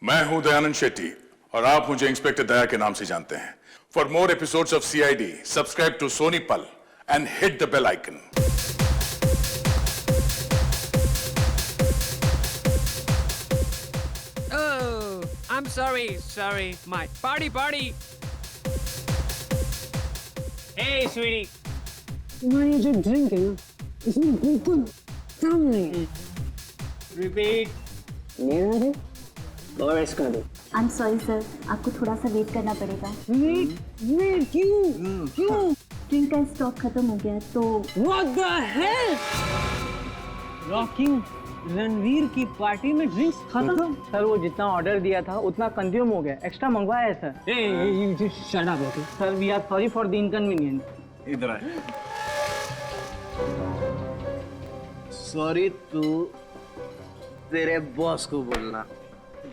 मैं हूं दयानंद शेट्टी और आप मुझे इंस्पेक्टर दया के नाम से जानते हैं। For more episodes of CID, subscribe to Sony Pal and hit the bell icon. I'm sorry, my party. Hey, sweetie. तुम्हारी जो ड्रिंक है ना, इसमें बिल्कुल दम नहीं है। Repeat. मेरा है और इसका दो। I'm sorry sir, आपको थोड़ा सा वेट करना पड़ेगा। वेट क्यों? ड्रिंक का स्टॉक खत्म हो गया तो What the hell? Rocking Ranveer की पार्टी में ड्रिंक्स खत्म। सर वो जितना ऑर्डर दिया था उतना कंज्यूम हो गया, एक्स्ट्रा मंगवाया है sir. Hey, shut up, okay? Sir we are sorry for the inconvenience. इधर आए। सॉरी तू तेरे बॉस को बोलना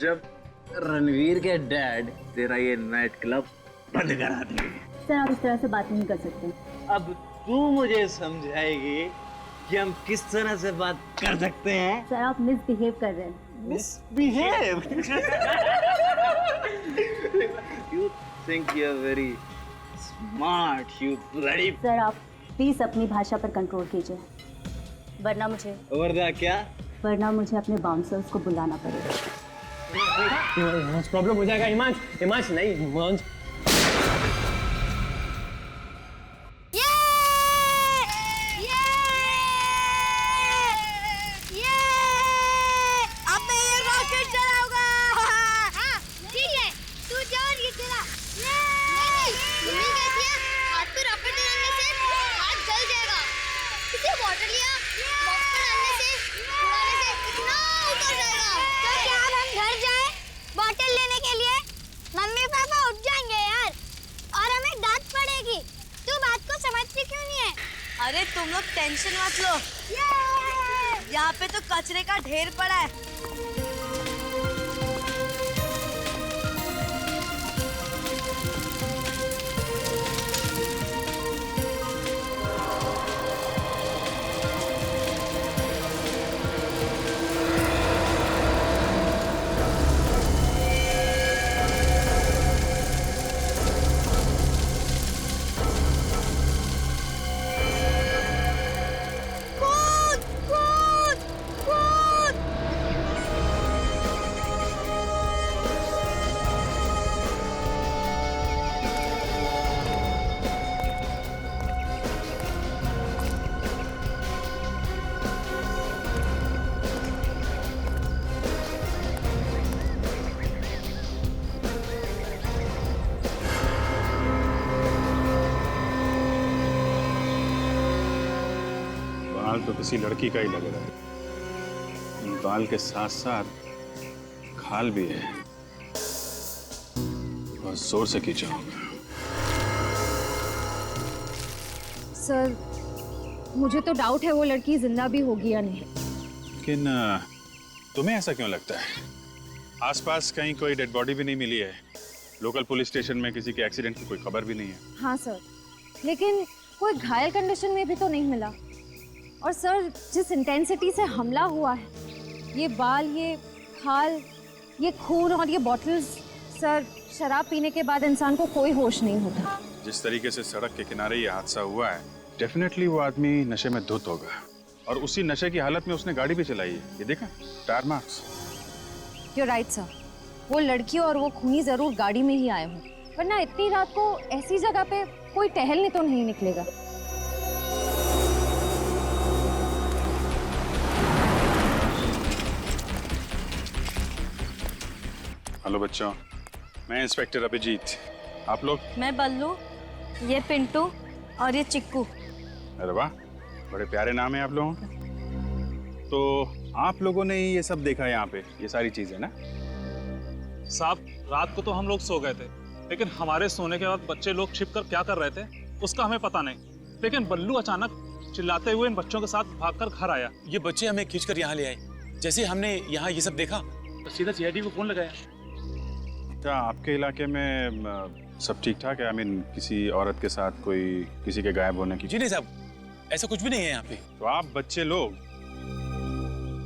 जब रणवीर के डैड तेरा ये नाइट क्लब बंद करा दिए। सर आप इस तरह से बात नहीं कर सकते। अब तू मुझे समझाएगी कि हम किस तरह से बात कर सकते हैं। सर आप मिसबिहेव कर रहे हैं। Misbehave. You think you're very smart, you bloody. Sir आप प्लीज अपनी भाषा पर कंट्रोल कीजिए, वरना मुझे अपने बाउंसर्स को बुलाना पड़ेगा। प्रॉब्लम हो जाएगा हिमांश नहीं। मम्मी पापा उठ जाएंगे यार और हमें डांट पड़ेगी। तू बात को समझती क्यों नहीं है? अरे तुम लोग टेंशन मत लो, यहाँ पे तो कचरे का ढेर पड़ा है। बाल तो किसी लड़की का ही लग रहा है। इन बाल के साथ साथ खाल भी है, बहुत जोर से खींचा होगा। सर मुझे तो डाउट है वो लड़की जिंदा भी होगी या नहीं। लेकिन तुम्हें ऐसा क्यों लगता है? आसपास कहीं कोई डेड बॉडी भी नहीं मिली है, लोकल पुलिस स्टेशन में किसी के एक्सीडेंट की कोई खबर भी नहीं है। हाँ सर, लेकिन कोई घायल कंडीशन में भी तो नहीं मिला। और सर जिस इंटेंसिटी से हमला हुआ है, ये बाल, ये खाल, ये खून और ये बॉटल्स, सर शराब पीने के बाद इंसान को कोई होश नहीं होता। जिस तरीके से सड़क के किनारे ये हादसा हुआ है, डेफिनेटली वो आदमी नशे में धुत होगा और उसी नशे की हालत में उसने गाड़ी भी चलाई है। ये देखा, tyre marks. You're right sir, वो लड़की और वो खूनी जरूर गाड़ी में ही आए हों, वरना इतनी रात को ऐसी जगह पे कोई टहलने तो नहीं निकलेगा। हेलो बच्चों, मैं इंस्पेक्टर अभिजीत। आप लोग? मैं बल्लू, ये पिंटू और ये चिक्कू। अरे वाह, बड़े प्यारे नाम है आप लोगों के। तो आप लोगों ने ये सब देखा यहाँ पे, ये सारी चीजें ना? साहब रात को तो हम लोग सो गए थे, लेकिन हमारे सोने के बाद बच्चे लोग छिपकर क्या कर रहे थे उसका हमें पता नहीं। लेकिन बल्लू अचानक चिल्लाते हुए इन बच्चों के साथ भागकर घर आया। ये बच्चे हमें खींचकर यहाँ ले आए। जैसे हमने यहाँ ये सब देखा तो सीधा CID को फोन लगाया। क्या आपके इलाके में सब ठीक ठाक है? आई मीन किसी औरत के साथ कोई किसी के गायब होने की? जी नहीं साहब, ऐसा कुछ भी नहीं है यहाँ पे। तो आप बच्चे लोग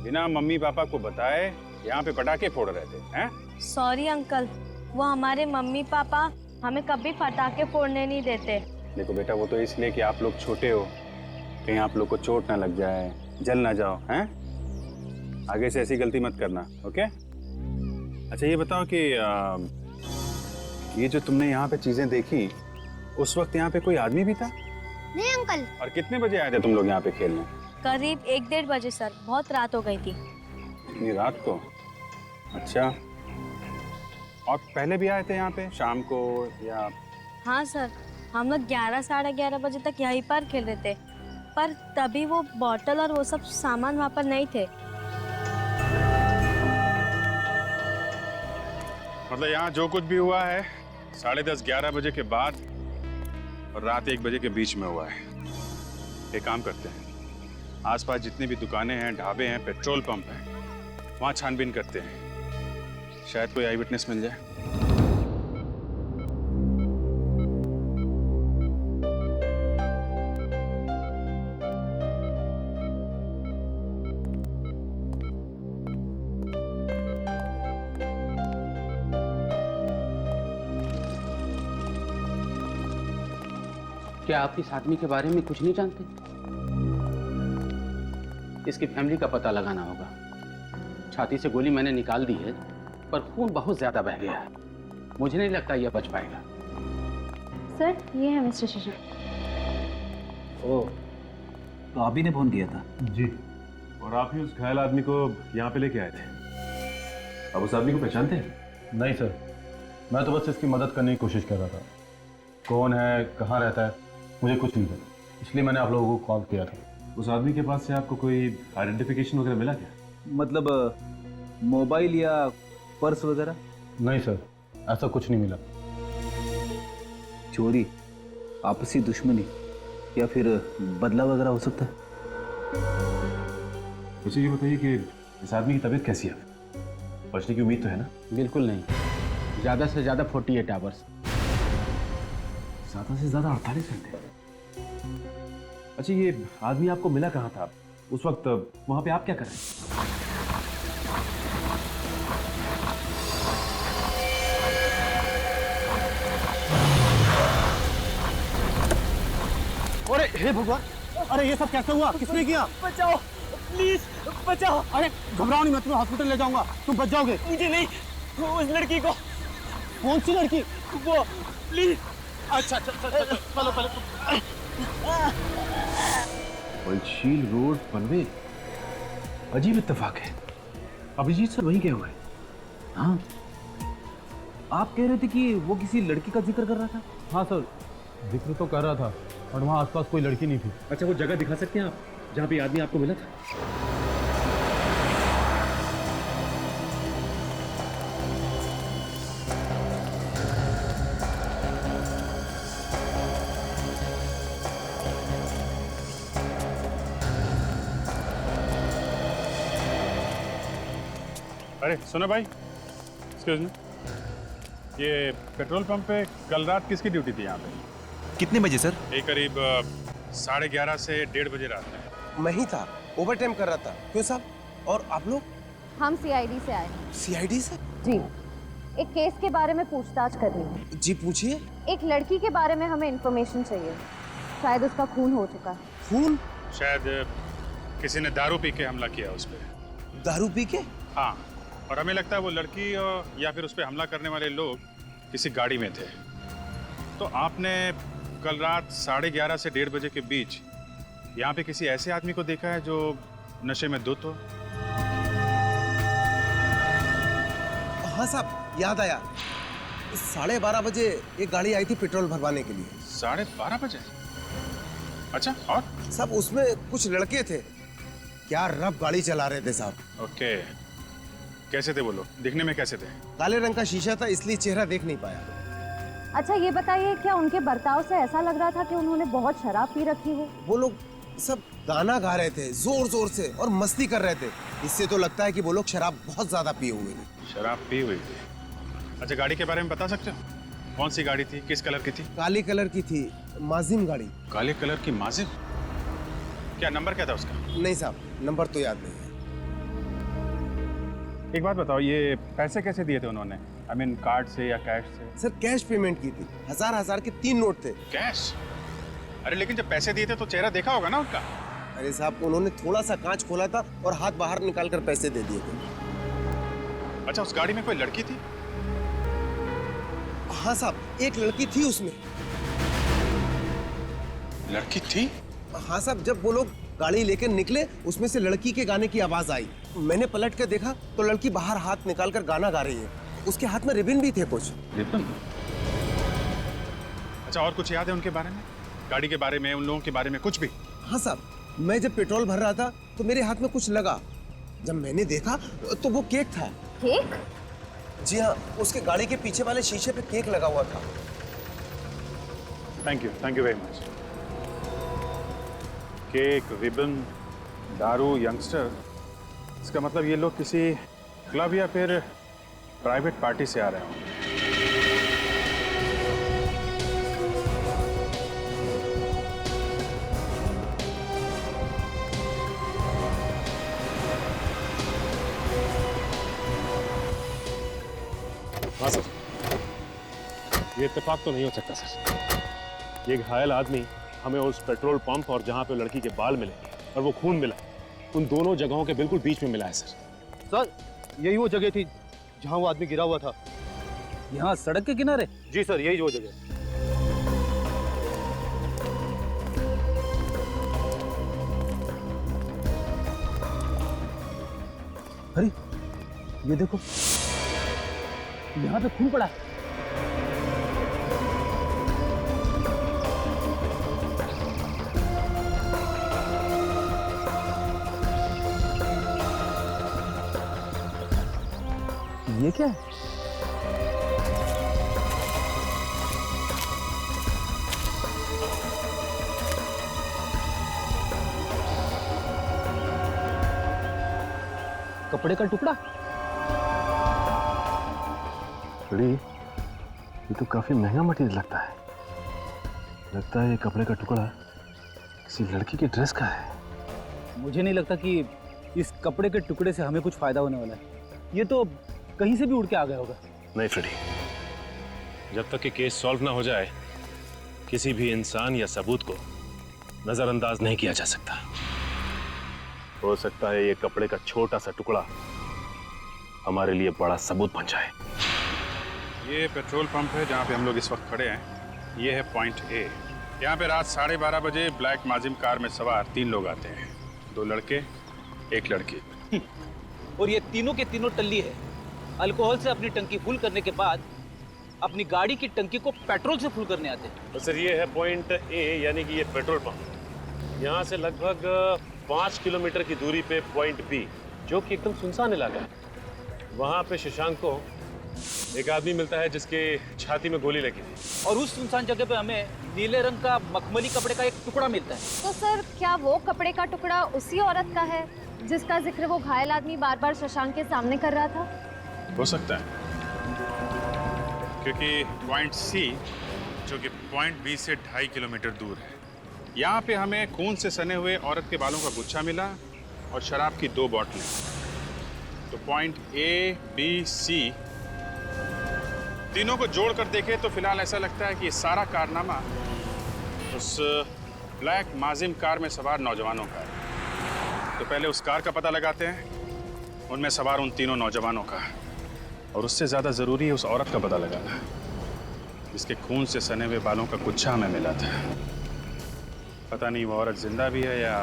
बिना मम्मी पापा को बताए यहाँ पे पटाखे फोड़ रहे थे, हैं? सॉरी अंकल, वो हमारे मम्मी पापा हमें कभी पटाखे फोड़ने नहीं देते। देखो बेटा, वो तो इसलिए कि आप लोग छोटे हो, कहीं आप लोग को चोट ना लग जाए, जल ना जाओ, हैं? आगे से ऐसी गलती मत करना, ओके? अच्छा ये बताओ कि ये जो तुमने यहाँ पे चीजें देखी, उस वक्त यहाँ पे कोई आदमी भी था? नहीं अंकल। और कितने बजे आए थे तुम लोग यहाँ पे खेलने? करीब 1-1:30 बजे सर, बहुत रात हो गई थी। इतनी रात को? अच्छा, और पहले भी आए थे यहाँ पे शाम को या? हाँ सर, हम लोग 11-11:30 बजे तक यहीं पर खेल रहे थे, पर तभी वो बॉटल और वो सब सामान वहाँ पर नहीं थे। मतलब यहाँ जो कुछ भी हुआ है 10:30-11 बजे के बाद और रात 1 बजे के बीच में हुआ है। एक काम करते हैं, आसपास जितनी भी दुकानें हैं, ढाबे हैं, पेट्रोल पंप हैं, वहाँ छानबीन करते हैं, शायद कोई आई विटनेस मिल जाए। क्या आप इस आदमी के बारे में कुछ नहीं जानते? इसकी फैमिली का पता लगाना होगा। छाती से गोली मैंने निकाल दी है, पर खून बहुत ज्यादा बह गया है। मुझे नहीं लगता यह बच पाएगा। सर, ये है मिस्टर शेषन। ओह, तो आप ही ने फोन किया था? जी, और आप ही उस घायल आदमी को यहाँ पे लेके आए थे। अब उस आदमी को पहचानते हैं? नहीं सर, मैं तो बस इसकी मदद करने की कोशिश कर रहा था। कौन है, कहाँ रहता है, मुझे कुछ नहीं पता, इसलिए मैंने आप लोगों को कॉल किया था। उस आदमी के पास से आपको कोई आइडेंटिफिकेशन वगैरह मिला क्या? मतलब मोबाइल या पर्स वगैरह? नहीं सर, ऐसा कुछ नहीं मिला। चोरी, आपसी दुश्मनी या फिर बदला वगैरह हो सकता है। मुझे ये बताइए कि इस आदमी की तबीयत कैसी है? बचने की उम्मीद तो है ना? बिल्कुल नहीं, ज्यादा से ज्यादा 48 आवर्स। ज्यादा से ज्यादा 48 घंटे। अच्छा, ये आदमी आपको मिला कहाँ था? उस वक्त वहां पे आप क्या कर रहे हैं? अरे हे भगवान, अरे ये सब कैसे हुआ? किसने किया? बचाओ, प्लीज बचाओ। अरे घबराओ नहीं, मैं तुम्हें हॉस्पिटल ले जाऊंगा, तुम बच जाओगे। मुझे नहीं, उस लड़की को। कौन सी लड़की? वो, प्लीज। अच्छा, चलो पहले। बलशील रोड पनवे, अजीब इत्तेफाक है। अभिजीत सर वहीं गए हुए हैं। हाँ, आप कह रहे थे कि वो किसी लड़की का जिक्र कर रहा था? हाँ सर, जिक्र तो कर रहा था, और वहाँ आसपास कोई लड़की नहीं थी। अच्छा, वो जगह दिखा सकते हैं आप जहाँ पे आदमी आपको मिला था? अरे सुनो भाई, एक्सक्यूज मी, ये पेट्रोल पंप पे कल रात किसकी ड्यूटी थी यहाँ पे? कितने बजे सर? ये करीब 11:30 से 1:30 बजे रात में। मैं ही था, ओवर टाइम कर रहा था। क्यों साहब? और आप लोग? हम सीआईडी से आए हैं। सीआईडी से? जी, एक केस के बारे में पूछताछ करनी है। जी पूछिए। एक लड़की के बारे में हमें इन्फॉर्मेशन चाहिए, शायद उसका खून हो चुका है। खून? शायद किसी ने दारू पी के हमला किया उस पे। दारू पी के? हाँ, और हमें लगता है वो लड़की या फिर उस पे हमला करने वाले लोग किसी गाड़ी में थे। तो आपने कल रात 11:30 से 1:30 बजे के बीच यहाँ पे किसी ऐसे आदमी को देखा है जो नशे में धुत हो? हाँ साहब, याद आया। 12:30 बजे एक गाड़ी आई थी पेट्रोल भरवाने के लिए। 12:30 बजे? अच्छा, और? साहब उसमें कुछ लड़के थे, क्या रफ गाड़ी चला रहे थे साहब। ओके, कैसे थे वो लोग? दिखने में कैसे थे? काले रंग का शीशा था, इसलिए चेहरा देख नहीं पाया। अच्छा ये बताइए, क्या उनके बर्ताव से ऐसा लग रहा था कि उन्होंने बहुत शराब पी रखी हो? वो लोग सब गाना गा रहे थे जोर जोर से और मस्ती कर रहे थे। इससे तो लगता है कि वो लोग शराब बहुत ज्यादा पिए हुए थे। शराब पी हुई थी? अच्छा, गाड़ी के बारे में बता सकते हो? कौन सी गाड़ी थी, किस कलर की थी? काली कलर की थी, माजिम गाड़ी। काले कलर की माजिम? क्या नंबर क्या था उसका? नहीं साहब, नंबर तो याद नहीं है। एक बात बताओ, ये पैसे कैसे दिए थे उन्होंने? आई मीन कार्ड से या कैश से? सर कैश पेमेंट की थी, हजार के 3 नोट थे। कैश? अरे लेकिन जब पैसे दिए थे तो चेहरा देखा होगा ना उनका? अरे साहब, उन्होंने थोड़ा सा कांच खोला था और हाथ बाहर निकाल कर पैसे दे दिए थे। अच्छा, उस गाड़ी में कोई लड़की थी? हाँ साहब, एक लड़की थी उसमें। लड़की थी? हाँ साहब, जब वो लोग गाड़ी लेकर निकले, उसमें से लड़की के गाने की आवाज आई। मैंने पलट कर देखा तो लड़की बाहर हाथ निकालकर गाना गा रही है। उसके हाथ में रिबन भी थे कुछ। रिबन? अच्छा, और कुछ याद है उनके बारे में? गाड़ी के बारे में, उन लोगों के बारे में कुछ भी? हाँ साहब, मैं जब पेट्रोल भर रहा था तो मेरे हाथ में कुछ लगा। जब मैंने देखा तो वो केक था। केक? जी हाँ, उसके गाड़ी के पीछे वाले शीशे पे केक लगा हुआ था। Thank you very much. Cake, ribbon, दारू, यंगस्टर, इसका मतलब ये लोग किसी क्लब या फिर प्राइवेट पार्टी से आ रहे होंगे। हाँ सर, ये इत्तेफाक तो नहीं हो सकता सर। ये घायल आदमी हमें उस पेट्रोल पंप और जहाँ पे लड़की के बाल मिले और वो खून मिला, उन दोनों जगहों के बिल्कुल बीच में मिला है सर। सर, यही वो जगह थी जहाँ वो आदमी गिरा हुआ था। यहाँ सड़क के किनारे? जी सर, यही वो जगह। अरे ये देखो, यहाँ पे खून पड़ा है। ये क्या है? कपड़े का टुकड़ा? ये तो काफी महंगा मटेरियल लगता है। लगता है ये कपड़े का टुकड़ा किसी लड़की की ड्रेस का है। मुझे नहीं लगता कि इस कपड़े के टुकड़े से हमें कुछ फायदा होने वाला है। ये तो कहीं से भी उड़ के आ गया होगा। नहीं फ्रेडी, जब तक कि केस सॉल्व ना हो जाए, किसी भी इंसान या सबूत को नजरअंदाज नहीं किया जा सकता। हो सकता है ये कपड़े का छोटा सा टुकड़ा हमारे लिए बड़ा सबूत बन जाए। ये पेट्रोल पंप है जहाँ पे हम लोग इस वक्त खड़े हैं। ये है पॉइंट ए। यहाँ पे रात 12:30 बजे ब्लैक माजिम कार में सवार 3 लोग आते हैं, 2 लड़के, 1 लड़की। और ये तीनों के तीनों टल्ली है। अल्कोहल से अपनी टंकी फुल करने के बाद अपनी गाड़ी की टंकी को पेट्रोल से फुल करने आते हैं। तो सर ये है पॉइंट ए, यानी कि ये पेट्रोल पंप। यहाँ से लगभग 5 किलोमीटर की दूरी पे पॉइंट बी, जो कि एकदम सुनसान इलाका है। वहाँ पे शशांक को एक आदमी मिलता है जिसके छाती में गोली लगी थी। और उस सुनसान जगह पे हमें नीले रंग का मखमली कपड़े का एक टुकड़ा मिलता है। तो सर, क्या वो कपड़े का टुकड़ा उसी औरत का है जिसका जिक्र वो घायल आदमी बार बार शशांक के सामने कर रहा था? हो सकता है, क्योंकि पॉइंट सी, जो कि पॉइंट बी से 2.5 किलोमीटर दूर है, यहाँ पे हमें खून से सने हुए औरत के बालों का गुच्छा मिला और शराब की 2 बोतलें। तो पॉइंट ए, बी, सी तीनों को जोड़कर देखें तो फिलहाल ऐसा लगता है कि ये सारा कारनामा उस ब्लैक माजिम कार में सवार नौजवानों का है। तो पहले उस कार का पता लगाते हैं, उनमें सवार उन तीनों नौजवानों का, और उससे ज़्यादा ज़रूरी है उस औरत का पता लगाना जिसके खून से सने हुए बालों का गुच्छा हमें मिला था। पता नहीं वो औरत जिंदा भी है या...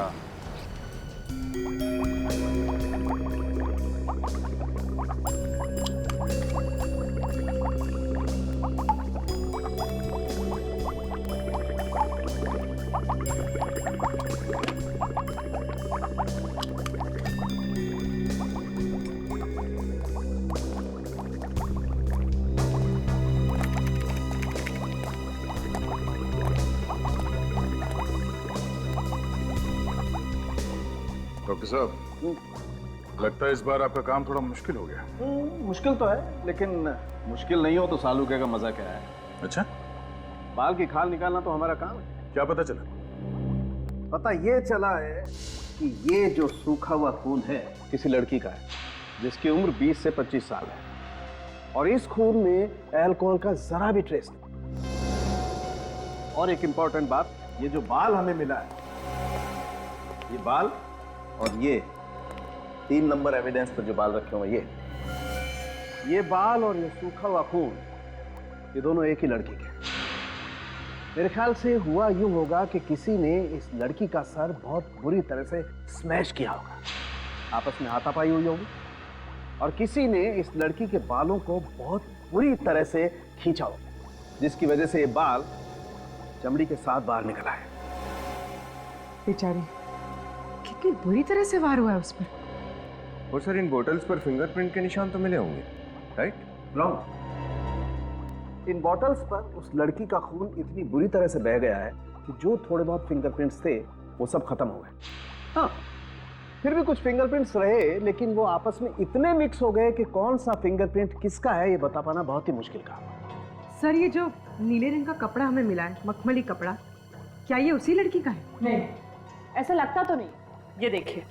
डॉक्टर साहब, लगता है इस बार आपका काम थोड़ा मुश्किल हो गया। मुश्किल तो है, लेकिन मुश्किल नहीं हो तो सालूके का मजा क्या है। अच्छा, बाल की खाल निकालना तो हमारा काम है। क्या पता चला? पता ये चला है कि ये जो सूखा हुआ खून है किसी लड़की का है। जिसकी उम्र 20 से 25 साल है और इस खून में अल्कोहल का जरा भी ट्रेस नहीं। और एक इंपॉर्टेंट बात, ये जो बाल हमें मिला है, ये बाल और ये 3 नंबर एविडेंस पर जो बाल रखे हुए ये बाल और ये सूखा हुआ खून, ये दोनों एक ही लड़की के। मेरे ख्याल से हुआ यूं होगा कि किसी ने इस लड़की का सर बहुत बुरी तरह से स्मैश किया होगा, आपस में हाथापाई हुई होगी, और किसी ने इस लड़की के बालों को बहुत बुरी तरह से खींचा होगा, जिसकी वजह से ये बाल चमड़ी के साथ बाहर निकल आए। बेचारी कितनी बुरी तरह से वार हुआ है उस पर। और सर इन बोतल्स पर फिंगरप्रिंट के निशान तो मिले होंगे, राइट? रॉन्ग। इन बॉटल्स पर उस लड़की का खून इतनी बुरी तरह से बह गया है कि जो थोड़े बहुत फिंगरप्रिंट्स थे वो सब खत्म हो गए। हाँ, फिर भी कुछ फिंगरप्रिंट्स रहे, लेकिन वो आपस में इतने मिक्स हो गए कि कौन सा फिंगरप्रिंट किसका है ये बता पाना बहुत ही मुश्किल काम है। सर ये जो नीले रंग का कपड़ा हमें मिला है, मखमली कपड़ा, क्या ये उसी लड़की का है? नहीं, ऐसा लगता तो नहीं। ये देखिए,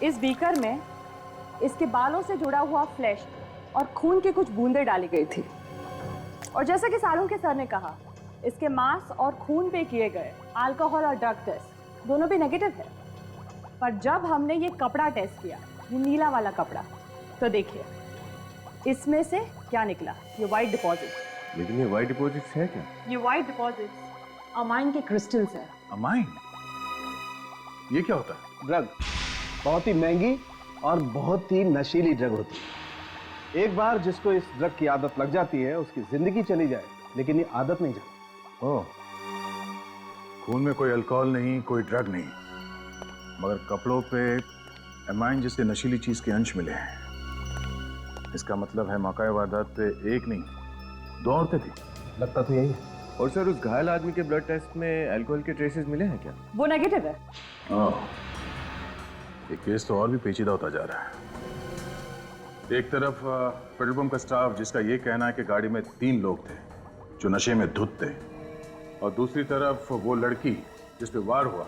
इस बीकर में इसके बालों से जुड़ा हुआ फ्लैश और खून की कुछ बूंदें डाली गई थी, और जैसा कि सालू के सर ने कहा, इसके मांस और खून पे किए गए अल्कोहल और ड्रग टेस्ट दोनों भी नेगेटिव है। पर जब हमने ये कपड़ा टेस्ट किया, ये नीला वाला कपड़ा, तो देखिए इसमें से क्या निकला, ये वाइट डिपॉजिट। लेकिन ये वाइट डिपॉजिट्स है क्या? ये वाइट डिपॉजिट्स अमाइन के क्रिस्टल्स है। अमाइन? ये क्या होता है? ड्रग, बहुत ही महंगी और बहुत ही नशीली ड्रग होती है। एक बार जिसको इस ड्रग की आदत लग जाती है उसकी जिंदगी चली जाए, लेकिन ये आदत नहीं जाती। ओह, खून में कोई अल्कोहल नहीं, कोई ड्रग नहीं, मगर कपड़ों पे एमाइन जैसे नशीली चीज के अंश मिले हैं। इसका मतलब है मौका वारदात पे एक नहीं 2 औरतें थी। लगता तो यही है। और सर उस घायल आदमी के ब्लड टेस्ट में अल्कोहल के ट्रेसेस मिले हैं क्या? वो नेगेटिव है। ये केस तो और भी पेचीदा होता जा रहा है। एक तरफ पेट्रोल पंप का स्टाफ जिसका ये कहना है कि गाड़ी में 3 लोग थे जो नशे में धुत थे, और दूसरी तरफ वो लड़की जिस पे वार हुआ,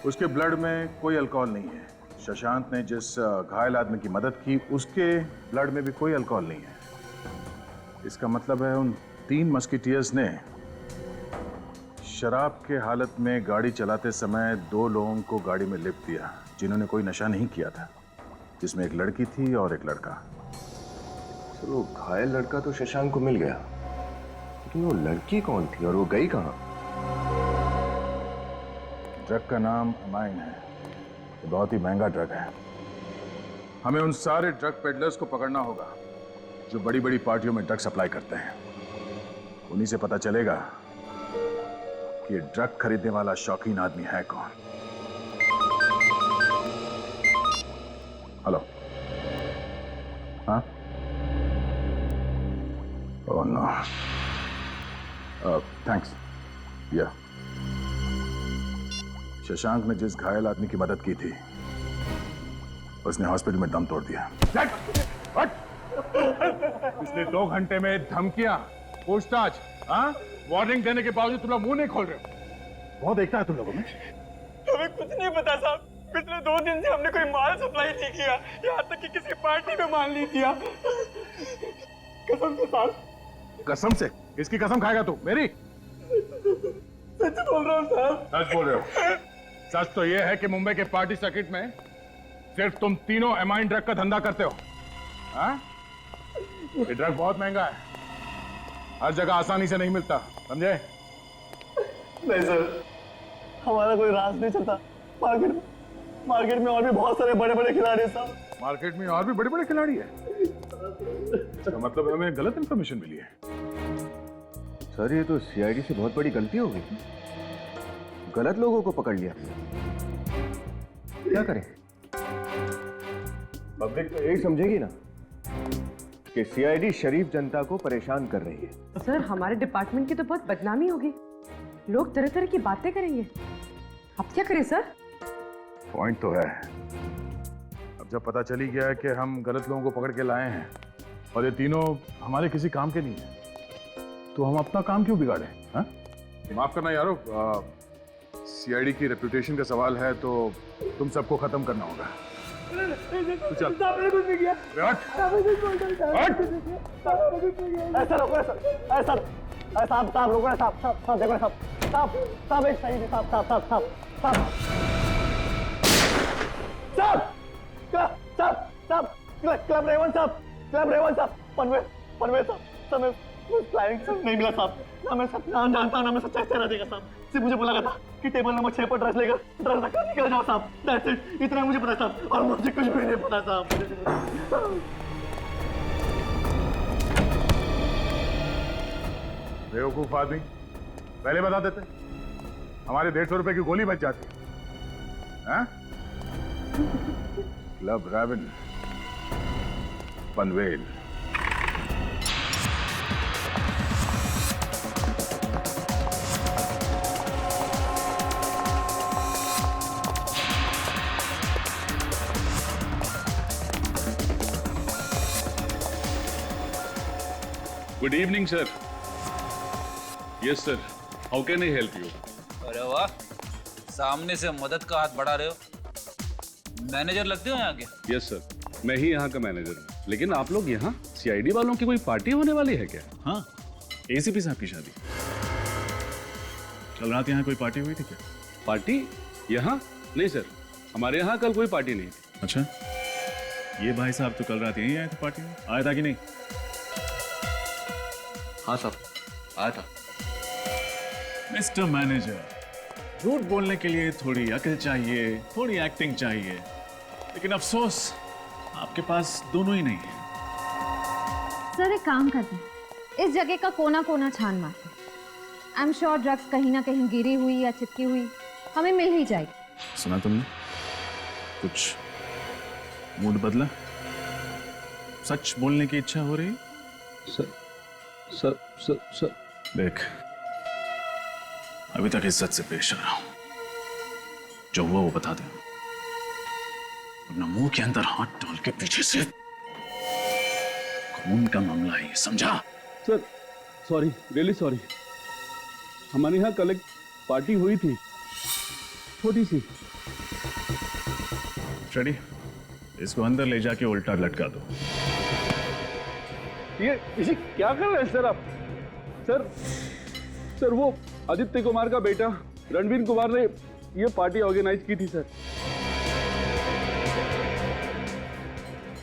उसके ब्लड में कोई अल्कोहल नहीं है। शशांक ने जिस घायल आदमी की मदद की, उसके ब्लड में भी कोई अल्कोहल नहीं है। इसका मतलब है उन 3 मस्किटियर्स ने शराब के हालत में गाड़ी चलाते समय 2 लोगों को गाड़ी में लिफ्ट दिया जिन्होंने कोई नशा नहीं किया था, जिसमें एक लड़की थी और एक लड़का। सर वो घायल लड़का तो शशांक को मिल गया, लेकिन वो लड़की कौन थी और वो गई कहाँ? ड्रग का नाम अमाइन है, ये बहुत ही महंगा ड्रग है। हमें उन सारे ड्रग पेडलर्स को पकड़ना होगा जो बड़ी बड़ी पार्टियों में ड्रग सप्लाई करते हैं। उन्हीं से पता चलेगा कि ड्रग खरीदने वाला शौकीन आदमी है कौन। हेलो, हाँ? Oh no, thanks. या शशांक ने जिस घायल आदमी की मदद की थी, उसने हॉस्पिटल में दम तोड़ दिया। पिछले 2 घंटे में धमकियां, पूछताछ, हाँ? वार्निंग देने के बावजूद तुम लोग मुंह नहीं खोल रहे हो। बहुत देखता है तुम लोगों में। हमें कुछ नहीं पता साहब, पिछले 2 दिन से हमने कोई माल सप्लाई नहीं किया, यहाँ तक कि किसी पार्टी में माल नहीं दिया। कसम से साहब। कसम से? किसकी कसम खाएगा तू? मेरी? सच बोल रहा हूँ साहब। सच बोल रहे हो? सच तो यह है कि मुंबई के पार्टी सर्किट में सिर्फ तुम तीनों एमाइन ड्रग का धंधा करते हो, हाँ? ये ड्रग बहुत महंगा है, हर जगह आसानी से नहीं मिलता, समझे? नहीं सर, हमारा कोई राज नहीं चलता। मार्केट में और भी बहुत सारे बड़े बड़े खिलाड़ी हैं साहब। मार्केट में और भी बड़े बड़े खिलाड़ी है? इसका मतलब हमें गलत इंफॉर्मेशन मिली है। सर ये तो सीआईडी से बहुत बड़ी गलती हो गई, गलत लोगों को पकड़ लिया। क्या करें? पब्लिक तो यही समझेगी ना कि सीआईडी शरीफ जनता को परेशान कर रही है। सर हमारे डिपार्टमेंट की तो बहुत बदनामी होगी, लोग तरह तरह की बातें करेंगे। अब क्या करें सर? पॉइंट तो है। अब जब पता चली गया है कि हम गलत लोगों को पकड़ के लाए हैं और ये तीनों हमारे किसी काम के नहीं है, तो हम अपना काम क्यों बिगाड़े? हाँ? माफ करना यारो, सीआईडी की रेपुटेशन का सवाल है तो तुम सबको खत्म करना होगा। तो चल। आपने कुछ नहीं किया। ऐसा रोको ऐसा साहब रोको ना साहब देखो साहब एक सही साहब क्लब रेवन साहब पनवेल साहब मैं फ्लाइंग नहीं मिला साहब ना मैं नाम जानता हूँ ना मैं सच्चाई चेहरा देगा साहब। सिर्फ मुझे बोला था कि टेबल नंबर 6 पर ड्रेस लेकर ड्रेस रखकर निकल जाओ साहब। दैट्स इट, इतना मुझे पता साहब और मुझे कुछ भी नहीं पता साहब। बेवकूफ आदमी, पहले बता देते हमारे 150 रुपए की गोली बच जाती। हाँ? Club Raven Panvel. Good evening, sir. Yes, sir. How can I help you? अरे वाह, सामने से मदद का हाथ बढ़ा रहे हो। मैनेजर लगते हो यहाँ के? यस सर, मैं ही यहाँ का मैनेजर हूँ। लेकिन आप लोग यहाँ सीआईडी वालों की कोई पार्टी होने वाली है क्या? हाँ, एसीपी साहब की शादी। कल रात यहाँ कोई पार्टी हुई थी क्या? पार्टी यहाँ? नहीं सर, हमारे यहाँ कल कोई पार्टी नहीं थी। अच्छा, ये भाई साहब तो कल रात यहीं आए थे पार्टी में, आया था कि नहीं? हाँ साहब, आया था। मिस्टर मैनेजर, झूठ बोलने के लिए थोड़ी अकल चाहिए, थोड़ी एक्टिंग चाहिए, लेकिन अफसोस आपके पास दोनों ही नहीं है। सर एक काम करते हैं, इस जगह का कोना कोना छान मारते हैं। आई एम श्योर ड्रग्स कहीं ना कहीं गिरी हुई या चिपकी हुई हमें मिल ही जाएगी। सुना तुमने? कुछ मूड बदला? सच बोलने की इच्छा हो रही? सर देख, अभी तक इज्जत से पेश आ रहा हूं, जो हुआ वो बता दे, अपना मुंह के अंदर हाथ डाल के पीछे से खून का मामला है, समझा? Sir sorry, really sorry. हमारे यहाँ कल एक पार्टी हुई थी, छोटी सी। रेडी? इसको अंदर ले जाके उल्टा लटका दो। ये क्या कर रहे हैं सर आप? सर वो आदित्य कुमार का बेटा रणवीर कुमार ने ये पार्टी ऑर्गेनाइज की थी सर।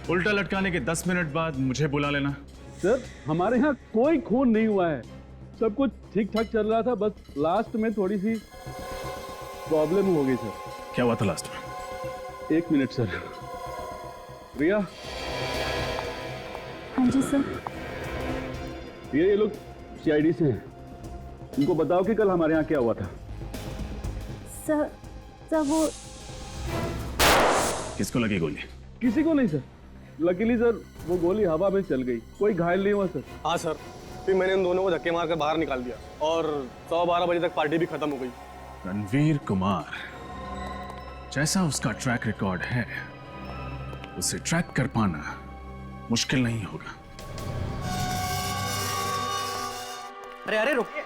उल्टा लटकाने के 10 मिनट बाद मुझे बुला लेना। सर हमारे यहाँ कोई खून नहीं हुआ है, सब कुछ ठीक ठाक चल रहा था, बस लास्ट में थोड़ी सी प्रॉब्लम हो गई सर। क्या हुआ था लास्ट में? 1 मिनट सर। रिया। हाँ जी सर। ये लोग सीआईडी से हैं, उनको बताओ कि कल हमारे यहाँ क्या हुआ था। सर वो किसको लगी गोली? किसी को नहीं सर, लकीली सर वो गोली हवा में चल गई, कोई घायल नहीं हुआ सर। हाँ सर, फिर मैंने उन दोनों को धक्के मारकर बाहर निकाल दिया और 12 बजे तक पार्टी भी खत्म हो गई। रणवीर कुमार, जैसा उसका ट्रैक रिकॉर्ड है, उसे ट्रैक कर पाना मुश्किल नहीं होगा। अरे रुकिए,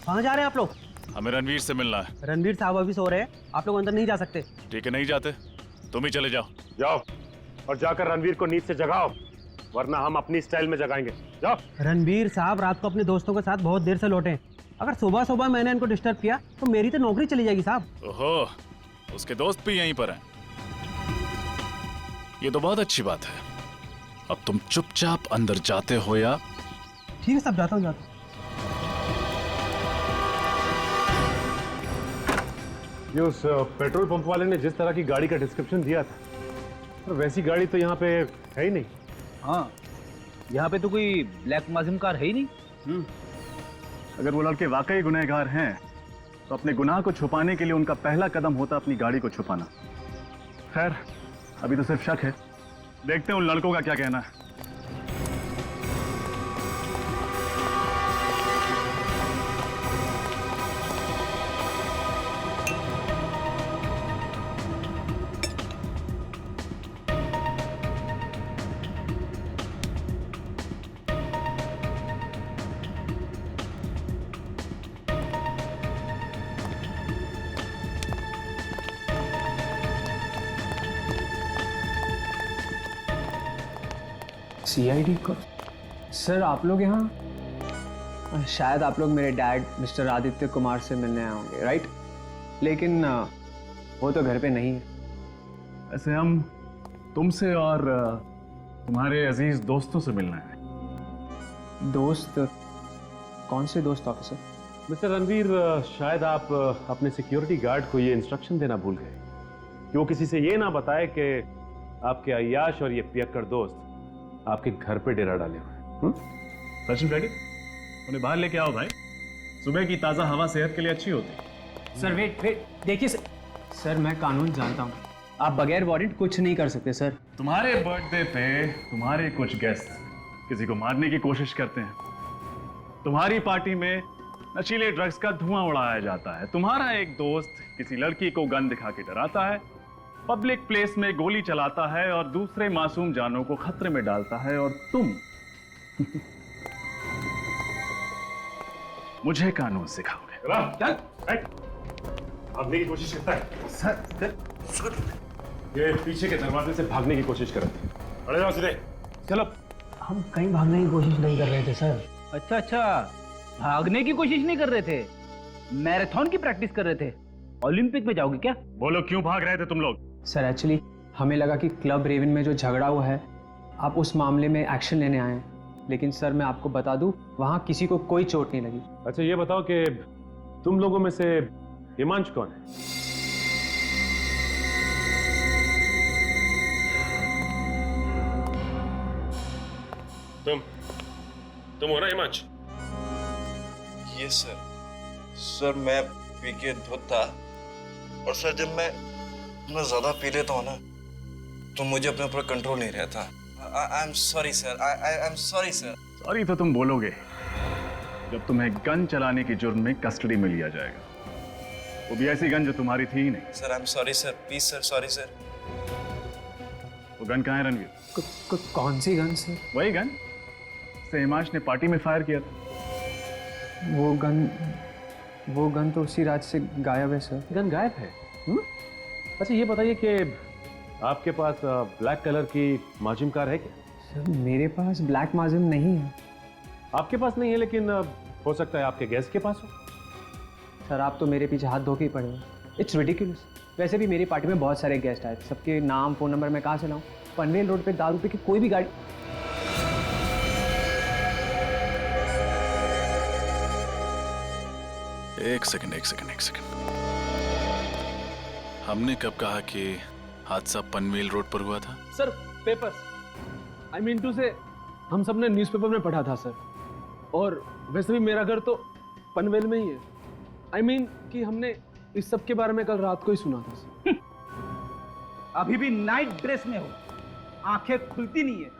कहाँ जा रहे हैं आप लोग? हमें रणवीर से मिलना है। रणवीर साहब अभी सो रहे हैं, आप लोग अंदर नहीं जा सकते। ठीक है, नहीं जाते, तुम ही चले जाओ और जाकर रणवीर को नींद से जगाओ, वरना हम अपनी स्टाइल में जगाएंगे। जाओ। रणवीर साहब रात को अपने दोस्तों के साथ बहुत देर से लौटे हैं, अगर सुबह सुबह मैंने इनको डिस्टर्ब किया तो मेरी तो नौकरी चली जाएगी साहब। ओहो, उसके दोस्त भी यहीं पर हैं। ये तो बहुत अच्छी बात है। अब तुम चुपचाप अंदर जाते हो या? ठीक है साहब, जाता हूँ। ये उस पेट्रोल पंप वाले ने जिस तरह की गाड़ी का डिस्क्रिप्शन दिया था, वैसी गाड़ी तो यहाँ पे है ही नहीं। हाँ, यहाँ पे तो कोई ब्लैक माजिम कार है ही नहीं। अगर वो लड़के वाकई गुनहगार हैं, तो अपने गुनाह को छुपाने के लिए उनका पहला कदम होता अपनी गाड़ी को छुपाना। खैर, अभी तो सिर्फ शक है, देखते हैं उन लड़कों का क्या कहना है। सीआईडी को सर आप लोग यहाँ शायद आप लोग मेरे डैड मिस्टर आदित्य कुमार से मिलने आए होंगे, राइट? लेकिन वो तो घर पे नहीं है। ऐसे हम तुमसे और तुम्हारे अजीज दोस्तों से मिलना है। दोस्त? कौन से दोस्त ऑफिसर? मिस्टर रणवीर, शायद आप अपने सिक्योरिटी गार्ड को ये इंस्ट्रक्शन देना भूल गए कि वो किसी से ये ना बताए कि आपके अय्याश और ये पियक्कड़ दोस्त आपके घर पे डेरा डाले हुए हैं। सचिन रेड्डी, उन्हें बाहर लेके आओ भाई। सुबह की ताजा हवा सेहत के लिए अच्छी होती है। सर वेट देखिए सर मैं कानून जानता हूँ, आप बगैर वारंट कुछ नहीं कर सकते सर। तुम्हारे बर्थडे पे तुम्हारे कुछ गेस्ट किसी को मारने की कोशिश करते हैं। तुम्हारी पार्टी में नशीले ड्रग्स का धुआं उड़ाया जाता है। तुम्हारा एक दोस्त किसी लड़की को गन दिखा के डराता है, पब्लिक प्लेस में गोली चलाता है और दूसरे मासूम जानों को खतरे में डालता है, और तुम मुझे कानून सिखाओगे। भागने की कोशिश करता है सर। ये पीछे के दरवाजे से भागने की कोशिश कर रहे थे। अरे जाओ सीधे, चलो। हम कहीं भागने की कोशिश नहीं कर रहे थे सर। अच्छा, भागने की कोशिश नहीं कर रहे थे, मैराथन की प्रैक्टिस कर रहे थे। ओलंपिक में जाओगे क्या? बोलो क्यों भाग रहे थे तुम लोग? सर एक्चुअली हमें लगा कि क्लब रेवन में जो झगड़ा हुआ है आप उस मामले में एक्शन लेने आए हैं, लेकिन सर मैं आपको बता दूं वहां किसी को कोई चोट नहीं लगी। अच्छा ये बताओ कि तुम लोगों में से हिमांशु कौन है? तुम हो ना हिमांशु? ये सर मैं पी के धुत था, और सर जब मैं ज्यादा पी लेता हूँ ना तो मुझे अपने ऊपर कंट्रोल नहीं रहता। I am sorry sir, I am sorry sir. Sorry तो तुम बोलोगे जब तुम्हें गन चलाने की जुर्म में कस्टडी में लिया जाएगा, वो भी ऐसी गन जो तुम्हारी थी ही नहीं। Sir I am sorry sir, please sir, sorry sir. वो गन कहाँ है रणवीर? कौन सी गन सर? वही गन से हिमांश ने पार्टी में फायर किया था। वो गन तो उसी रात से गायब है सर। गन गायब है? अच्छा ये बताइए कि आपके पास ब्लैक कलर की माजिम कार है क्या? सर मेरे पास ब्लैक माजिम नहीं है। आपके पास नहीं है, लेकिन हो सकता है आपके गेस्ट के पास हो। सर आप तो मेरे पीछे हाथ धो के ही पड़े हो। It's ridiculous. वैसे भी मेरी पार्टी में बहुत सारे गेस्ट आए थे, सबके नाम फ़ोन नंबर मैं कहाँ से लाऊं? पनवेल रोड पे दारू पी के कोई भी गाड़ी। एक सेकंड। हमने कब कहा कि हादसा पनवेल रोड पर हुआ था? Sir papers, I mean to say हम सब ने न्यूज़पेपर में पढ़ा था सर, और वैसे भी मेरा घर तो पनवेल में ही है। आई मीन कि हमने इस सब के बारे में कल रात को ही सुना था सर। अभी भी नाइट ड्रेस में हो, आंखें खुलती नहीं है,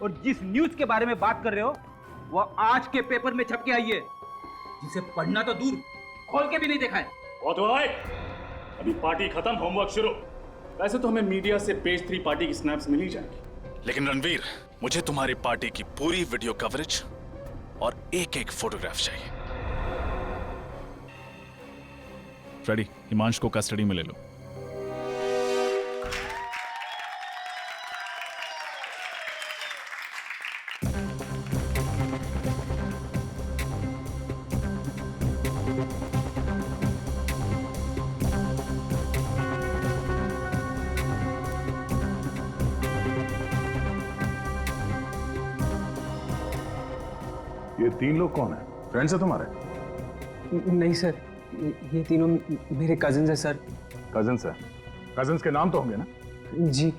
और जिस न्यूज के बारे में बात कर रहे हो वो आज के पेपर में छप के आई है, जिसे पढ़ना तो दूर खोल के भी नहीं देखा है। बहुत हुआ भाई, अभी पार्टी खत्म, होमवर्क शुरू। वैसे तो हमें मीडिया से पेज 3 पार्टी की स्नैप्स मिल ही जाएंगी, लेकिन रणवीर मुझे तुम्हारी पार्टी की पूरी वीडियो कवरेज और एक फोटोग्राफ चाहिए। फ्रेडी, हिमांशु को कस्टडी में ले लो। ये 3 लोग कौन है? फ्रेंड्स है तुम्हारे? नहीं सर, ये तीनों मेरे कजिन्स हैं सर। कजिन्स है? कजिन्स के नाम तो होंगे ना? जी,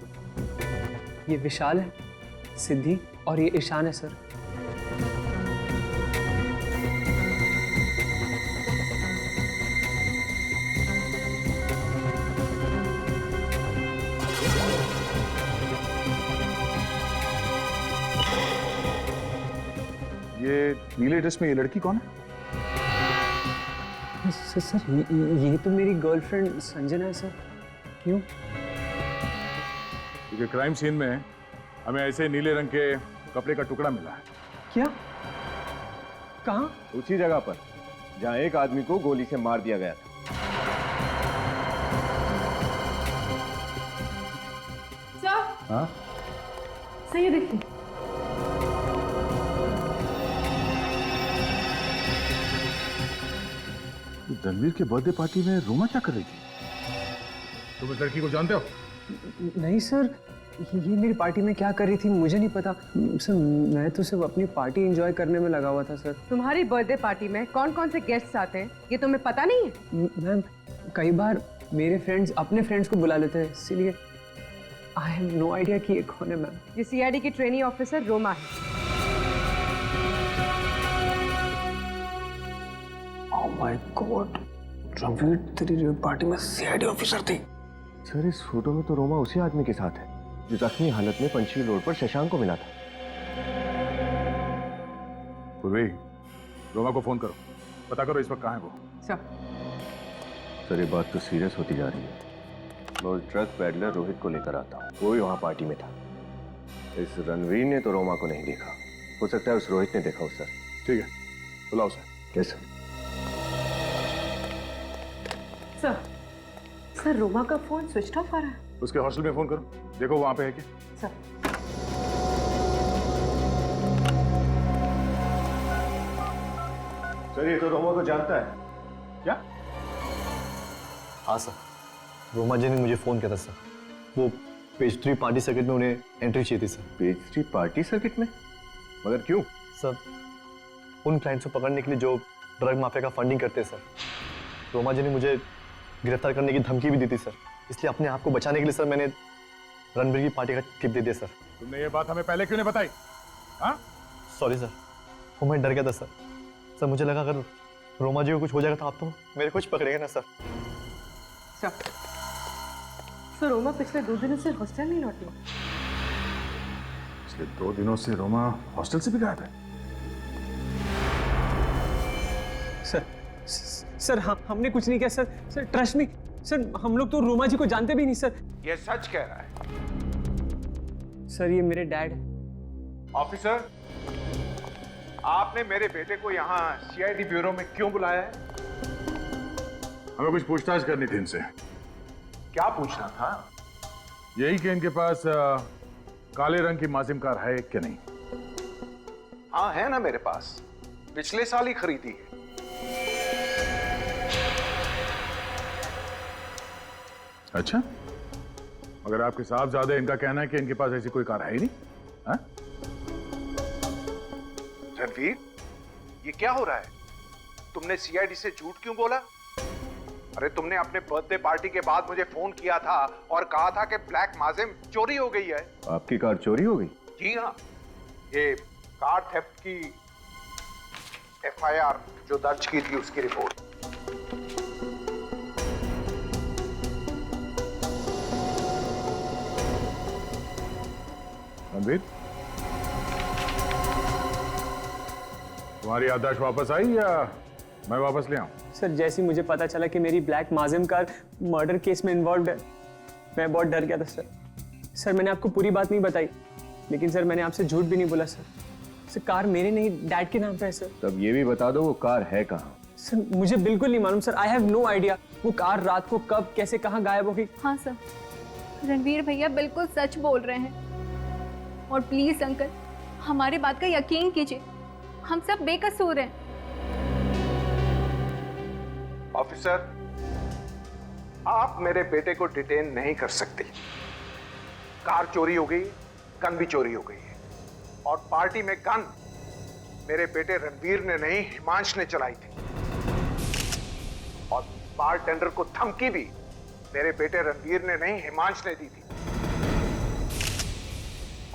ये विशाल है, सिद्धि और ये ईशान है सर। ये नीले ड्रेस में ये लड़की कौन है? सर ये तो मेरी गर्लफ्रेंड संजना है सर। क्यों? क्योंकि क्राइम सीन में हमें ऐसे नीले रंग के कपड़े का टुकड़ा मिला है। क्या? कहाँ? उसी जगह पर जहाँ एक आदमी को गोली से मार दिया गया था। सर, हाँ? सही है देखिए। रणवीर के बर्थडे पार्टी में रोमा क्या कर रही थी? तुम इस लड़की को जानते हो? नहीं सर, ये मेरी पार्टी में क्या कर रही थी मुझे नहीं पता सर। मैं तो सिर्फ अपनी पार्टी एंजॉय करने में लगा हुआ था सर। तुम्हारी बर्थडे पार्टी में कौन कौन से गेस्ट्स आते हैं ये तुम्हें पता नहीं है? मैम कई बार मेरे फ्रेंड्स अपने फ्रेंड्स को बुला लेते हैं, इसीलिए आई हैव नो आइडिया कि ये कौन है मैम। ये सीआईडी की ट्रेनी ऑफिसर रोमा है। ओह माय गॉड, रणवीर तेरी पार्टी में सीआईडी ऑफिसर थी? सर इस फोटो में तो रोमा उसी आदमी के साथ है जो जख्मी हालत में पंचशील रोड पर शशांक को मिला था। पूर्वी, रोमा को फोन करो, पता करो इस वक्त कहाँ है वो। सर ये बात तो सीरियस होती जा रही है। मैं उस ड्रग पैडलर रोहित को लेकर आता हूँ, वो भी वहाँ पार्टी में था। इस रणवीर ने तो रोमा को नहीं देखा, हो सकता है उस रोहित ने देखा हो सर। ठीक है, बुलाओ सर। कैसे सर रोमा का फोन स्विच ऑफ आ रहा है। उसके हॉस्टल में फोन करो, देखो वहां पे है क्या। सर सर ये तो रोमा को जानता है क्या? हाँ सर, रोमा जी ने मुझे फोन किया था सर। वो पेज 3 पार्टी सर्किट में उन्हें एंट्री चाहिए थी सर। पेज 3 पार्टी सर्किट में? मगर क्यों? सर उन क्लाइंट्स को पकड़ने के लिए जो ड्रग माफिया का फंडिंग करते हैं सर। रोमा जी ने मुझे गिरफ्तार करने की धमकी भी दी थी सर, इसलिए अपने आप को बचाने के लिए सर मैंने रणवीर की पार्टी का टिप दे दिया सर। तुमने ये बात हमें पहले क्यों नहीं बताई? हाँ? सॉरी सर, वो मैं डर गया था सर। सर मुझे लगा अगर रोमा जी को कुछ हो जाएगा तो आप तो मेरे कुछ पकड़ेगा ना सर। सर रोमा पिछले 2 दिनों से हॉस्टल नहीं लौटी। पिछले 2 दिनों से रोमा हॉस्टल से भी गायब है। सर हमने कुछ नहीं किया sir. Sir trust me sir, हम लोग तो रोमा जी को जानते भी नहीं सर। ये सच कह रहा है? सर ये मेरे डैड है। ऑफिसर, आपने मेरे बेटे को यहाँ सीआईडी ब्यूरो में क्यों बुलाया है? हमें कुछ पूछताछ करनी थी इनसे। क्या पूछना था? यही कि इनके पास काले रंग की माजिम कार है कि नहीं? हाँ है ना मेरे पास, पिछले साल ही खरीदी है। अच्छा, मगर आपके साहबजादे इनका कहना है कि इनके पास ऐसी कोई कार है ही नहीं। हाँ? रणवीर, ये क्या हो रहा है? तुमने सीआईडी से झूठ क्यों बोला? अरे तुमने अपने बर्थडे पार्टी के बाद मुझे फोन किया था और कहा था कि ब्लैक माजिम चोरी हो गई है। आपकी कार चोरी हो गई? जी हाँ, ये कार थेफ्ट की एफआईआर जो दर्ज की थी उसकी रिपोर्ट। रणवीर, तुम्हारी याददाश्त वापस आई या मैं वापस ले आऊं? सर जैसे ही मुझे पता चला कि मेरी ब्लैक माजिम कार मर्डर केस में इन्वॉल्व है, मैं बहुत डर गया था सर। सर मैंने आपको पूरी बात नहीं बताई, लेकिन सर मैंने आपसे झूठ भी नहीं बोला सर। सर कार मेरे नहीं, डैड के नाम पे है सर। तब ये भी बता दो वो कार है कहाँ? सर मुझे बिल्कुल नहीं मालूम sir, I have no idea वो कार रात को कब कैसे कहाँ गायब हो गई। हाँ सर, रणवीर भैया बिल्कुल सच बोल रहे हैं। और प्लीज अंकल, हमारी बात का यकीन कीजिए, हम सब बेकसूर हैं। ऑफिसर, आप मेरे बेटे को डिटेन नहीं कर सकते। कार चोरी हो गई, गन भी चोरी हो गई है, और पार्टी में गन मेरे बेटे रणवीर ने नहीं, हिमांश ने चलाई थी। और बारटेंडर को धमकी भी मेरे बेटे रणवीर ने नहीं, हिमांश ने दी थी।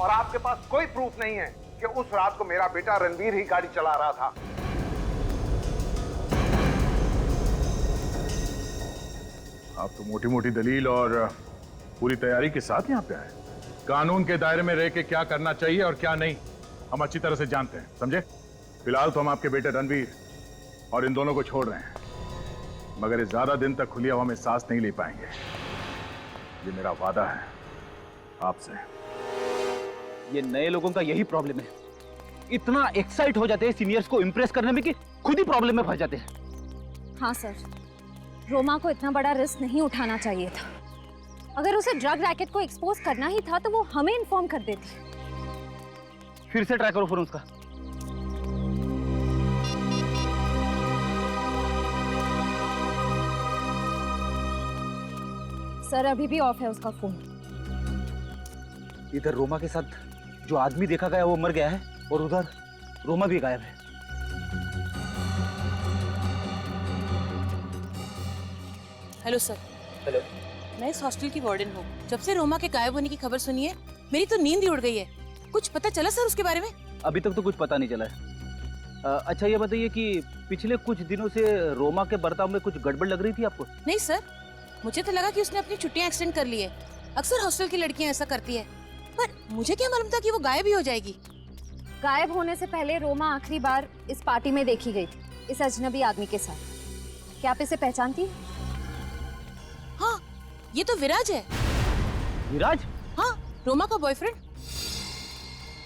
और आपके पास कोई प्रूफ नहीं है कि उस रात को मेरा बेटा रणवीर ही गाड़ी चला रहा था। आप तो मोटी मोटी दलील और पूरी तैयारी के साथ यहाँ पे आए। कानून के दायरे में रह के क्या करना चाहिए और क्या नहीं हम अच्छी तरह से जानते हैं, समझे? फिलहाल तो हम आपके बेटे रणवीर और इन दोनों को छोड़ रहे हैं, मगर ये ज्यादा दिन तक खुली हवा में सांस नहीं ले पाएंगे। ये मेरा वादा है आपसे। ये नए लोगों का यही प्रॉब्लम है, इतना एक्साइट हो जाते हैं सीनियर्स को इम्प्रेस करने में कि खुद ही प्रॉब्लम में फंस जाते हैं। हाँ सर, रोमा को इतना बड़ा रिस्क नहीं उठाना चाहिए था। अगर उसे ड्रग रैकेट को एक्सपोज करना ही था तो वो हमें इन्फॉर्म कर देती। फिर से ट्राई करो फोन उसका। सर अभी भी ऑफ है उसका फोन। इधर रोमा के साथ जो आदमी देखा गया वो मर गया है और उधर रोमा भी गायब है। Hello sir. हेलो। मैं इस हॉस्टल की वार्डन हूँ। जब से रोमा के गायब होने की खबर सुनी है मेरी तो नींद ही उड़ गई है। कुछ पता चला सर उसके बारे में? अभी तक तो कुछ पता नहीं चला है। अच्छा ये बताइए कि पिछले कुछ दिनों से रोमा के बर्ताव में कुछ गड़बड़ लग रही थी आपको? नहीं सर, मुझे तो लगा कि उसने अपनी छुट्टियां एक्सटेंड कर ली है। अक्सर हॉस्टल की लड़कियां ऐसा करती है, पर मुझे क्या मालूम था कि वो गायब ही हो जाएगी। गायब होने से पहले रोमा आखिरी बार इस पार्टी में देखी गई थी, इस अजनबी आदमी के साथ। क्या आप इसे पहचानती? हाँ, ये तो विराज है। विराज? हाँ, रोमा का बॉयफ्रेंड।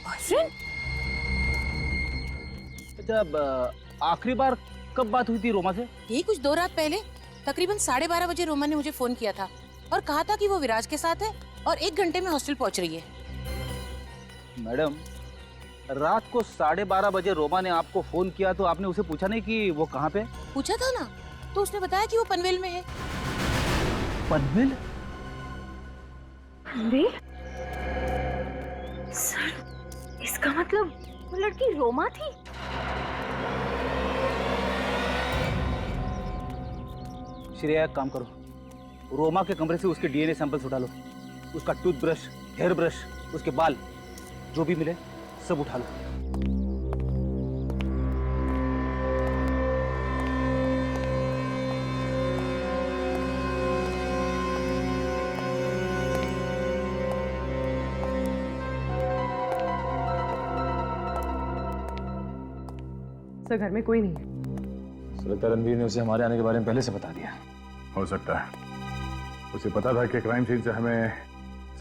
बॉयफ्रेंड? जब आखिरी बार कब बात हुई थी रोमा से? यही कुछ 2 रात पहले, तकरीबन 12:30 बजे रोमा ने मुझे फोन किया था और कहा था कि वो विराज के साथ है और 1 घंटे में हॉस्टल पहुंच रही है। मैडम, रात को 12:30 बजे रोमा ने आपको फोन किया तो आपने उसे पूछा नहीं कि वो कहाँ पे? पूछा था ना, तो उसने बताया कि वो पनवेल में है। पनवेल? पनवेल? सर, इसका मतलब वो लड़की रोमा थी? श्रेया एक काम करो, रोमा के कमरे से उसके डीएनए सैंपल्स उठा लो। उसका टूथब्रश, हेयर ब्रश, उसके बाल, जो भी मिले सब उठा लो। सर घर में कोई नहीं है। लगता है रणवीर ने उसे हमारे आने के बारे में पहले से बता दिया। हो सकता है, उसे पता था कि क्राइम सीन से हमें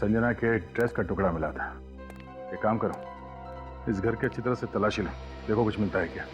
संजना के ड्रेस का टुकड़ा मिला था। एक काम करो, इस घर की अच्छी तरह से तलाशी लो, देखो कुछ मिलता है क्या।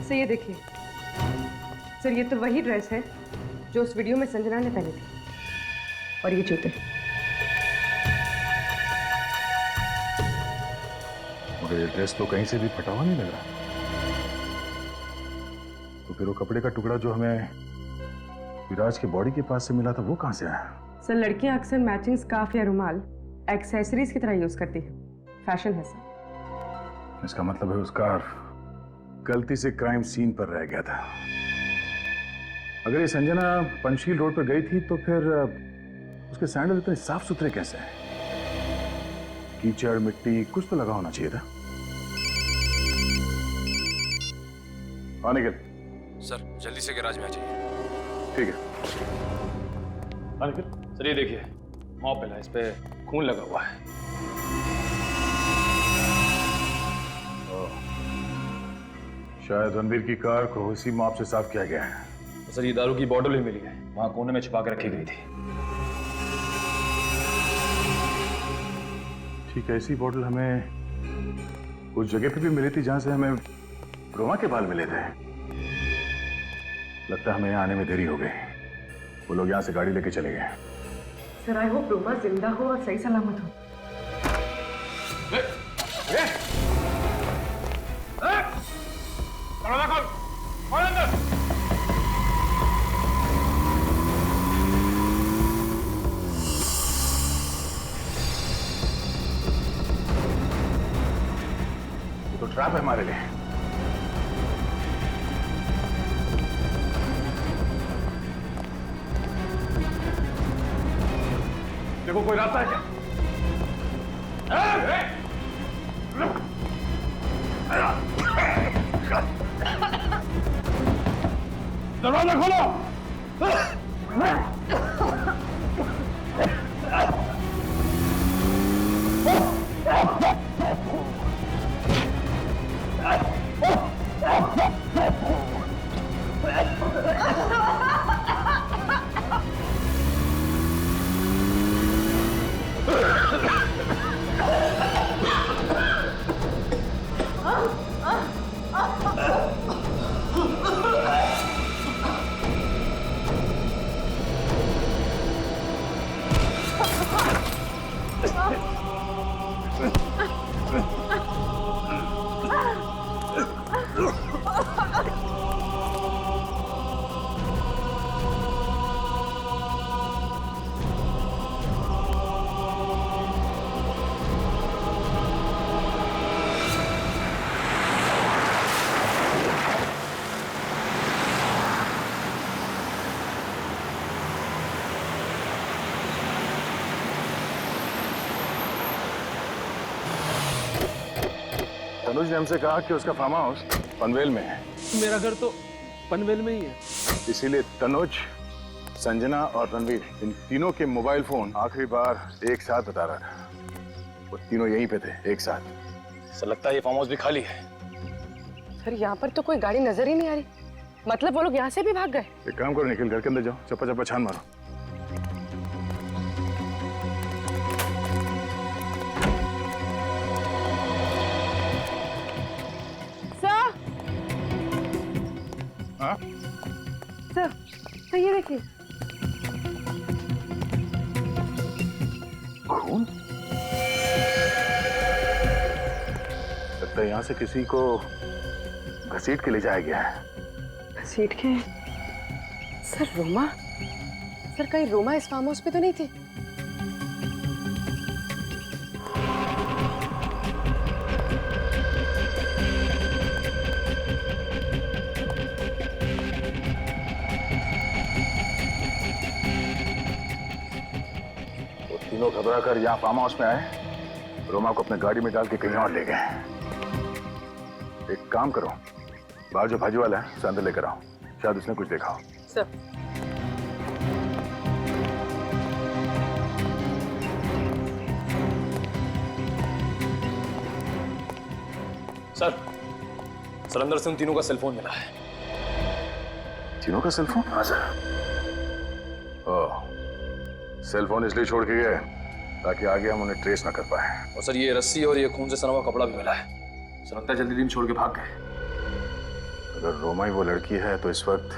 सर ये देखिए, सर ये तो वही ड्रेस है जो उस वीडियो में संजना ने पहनी थी, और ये जूते। मगर ये ड्रेस तो कहीं से भी फटा हुआ नहीं लग रहा। तो फिर वो कपड़े का टुकड़ा जो हमें विराज के बॉडी के पास से मिला था वो कहां से आया? सर लड़कियां अक्सर मैचिंग स्कार्फ या रुमाल एक्सेसरीज की तरह यूज करती है, फैशन है सर। इसका मतलब है वो स्कार्फ गलती से क्राइम सीन पर रह गया था। अगर ये संजना पंचशील रोड पर गई थी तो फिर उसके सैंडल इतने साफ सुथरे कैसे हैं? कीचड़ मिट्टी कुछ तो लगा होना चाहिए था। हाँ निखिल। सर जल्दी से गैराज में आ जाइए। ठीक है। हाँ निखिल, सर ये देखिए मॉप है, इस पे खून लगा हुआ है। शायद रणवीर की कार को इसी मॉप से साफ किया गया है। सर ये दारू की बॉटल भी मिली है, वहां कोने में छुपा के रखी गई थी। ठीक है, ऐसी बॉटल हमें उस जगह पे भी मिली थी जहां से हमें रोमा के बाल मिले थे। लगता है हमें यहाँ आने में देरी हो गई। वो लोग यहाँ से गाड़ी लेके चले गए। सर आई होप रोमा जिंदा हो और सही सलामत हो। ट्रैप है हमारे लिए। देखो कोई रास्ता है क्या? दरवाजा खोलो। तनुज ने हमसे कहा कि उसका फार्म हाउस पनवेल में है। मेरा घर तो पनवेल में ही है। इसीलिए तनुज, संजना और रणवीर, इन तीनों के मोबाइल फोन आखिरी बार एक साथ बता रहा था। वो तीनों यहीं पे थे एक साथ। सर लगता है ये फार्म हाउस भी खाली है। सर यहाँ पर तो कोई गाड़ी नजर ही नहीं आ रही, मतलब वो लोग यहाँ से भी भाग गए। एक काम करो निखिल, घर के अंदर जाओ, चप्पा चप्पा छान मारो। हाँ? सर ये देखिए। खून? लगता है यहाँ से किसी को घसीट के ले जाया गया है। घसीट के? सर रोमा? सर कहीं रोमा इस फार्म हाउस पे तो नहीं थी? तीनों घबरा कर यहाँ फार्म हाउस में आए, रोमा को अपने गाड़ी में डाल के कहीं और ले गए। एक काम करो, बाहर जो भाजी वाला है उसे अंदर लेकर आओ, शायद उसने कुछ देखा हो। सर सर अंदर से उन तीनों का सेलफोन मिला है। तीनों का सेलफोन? हाँ सर। ओह, सेलफोन इसलिए छोड़ के गए ताकि आगे हम उन्हें ट्रेस ना कर पाए। और सर ये रस्सी और ये खून से सना हुआ कपड़ा भी मिला है। सर लगता है जल्दी दिन छोड़ के भाग गए। अगर रोमा ही वो लड़की है तो इस वक्त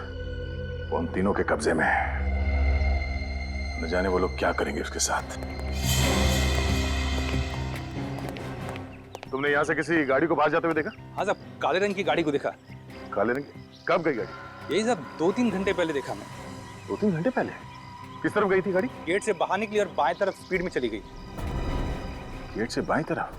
वो उन तीनों के कब्जे में है। न जाने वो लोग क्या करेंगे उसके साथ। तुमने यहाँ से किसी गाड़ी को बाहर जाते हुए देखा? हाँ साहब, काले रंग की गाड़ी को देखा। काले रंग? कब गई गाड़ी? यही साहब 2-3 घंटे पहले देखा मैं। 2-3 घंटे पहले? किस तरफ गई थी गाड़ी? गेट से बाहर निकली और बाएं तरफ स्पीड में चली गई। गेट से बाएं तरफ?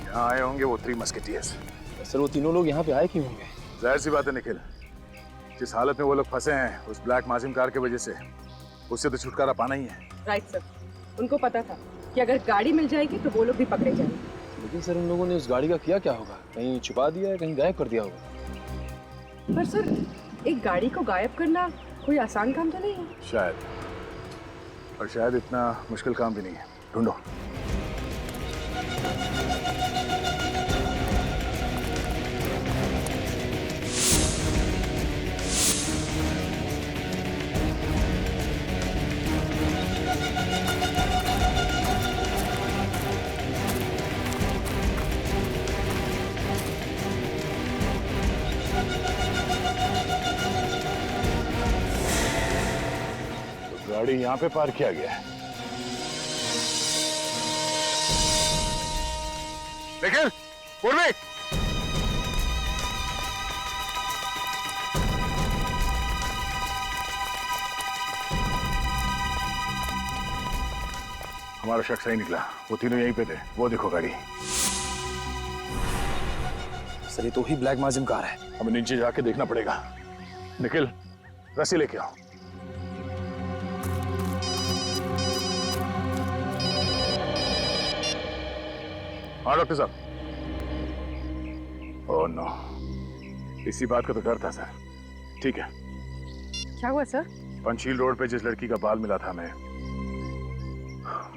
यहाँ आए होंगे वो 3 मस्केटियर्स। सर वो तीनों लोग यहाँ पे आए क्यों होंगे? जाहिर सी बात है निखिल, जिस हालत में वो लोग फंसे हैं उस ब्लैक माजिम कार की वजह से, उससे तो छुटकारा पाना ही है। राइट सर, उनको पता था कि अगर गाड़ी मिल जाएगी तो वो लोग भी पकड़े जाएंगे। लेकिन सर उन लोगों ने उस गाड़ी का किया क्या होगा? कहीं छुपा दिया है, कहीं गायब कर दिया होगा। पर सर एक गाड़ी को गायब करना कोई आसान काम तो नहीं है। शायद, और शायद इतना मुश्किल काम भी नहीं है। ढूंढो। गाड़ी यहाँ पे पार्क किया गया है। निखिल, पूर्वी, हमारा शख्स सही निकला। वो तीनों यहीं पे थे। वो देखो गाड़ी। सर ये तो ही ब्लैक माजिम कार है। हमें नीचे जाके देखना पड़ेगा। निखिल, रस्सी लेके आओ। हाँ डॉक्टर साहब। ओह नो, इसी बात का तो डर था सर। ठीक है। क्या हुआ सर? पंचशील रोड पे जिस लड़की का बाल मिला था हमें,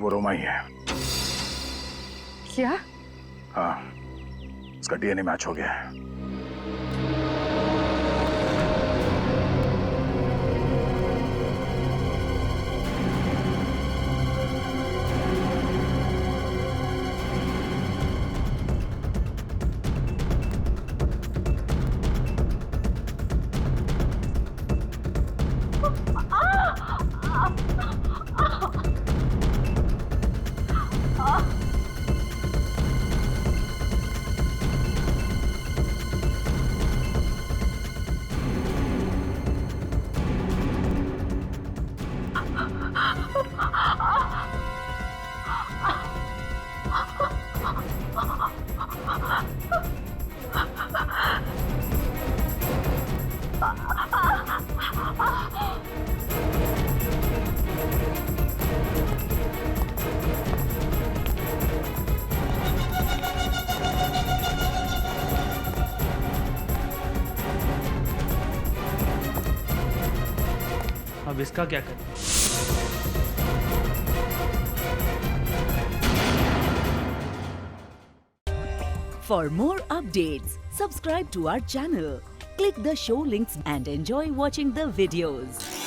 वो रोमा ही है। क्या? हाँ, उसका डीएनए मैच हो गया है। अब इसका क्या करें? For more updates, subscribe to our channel, click the show links and enjoy watching the videos.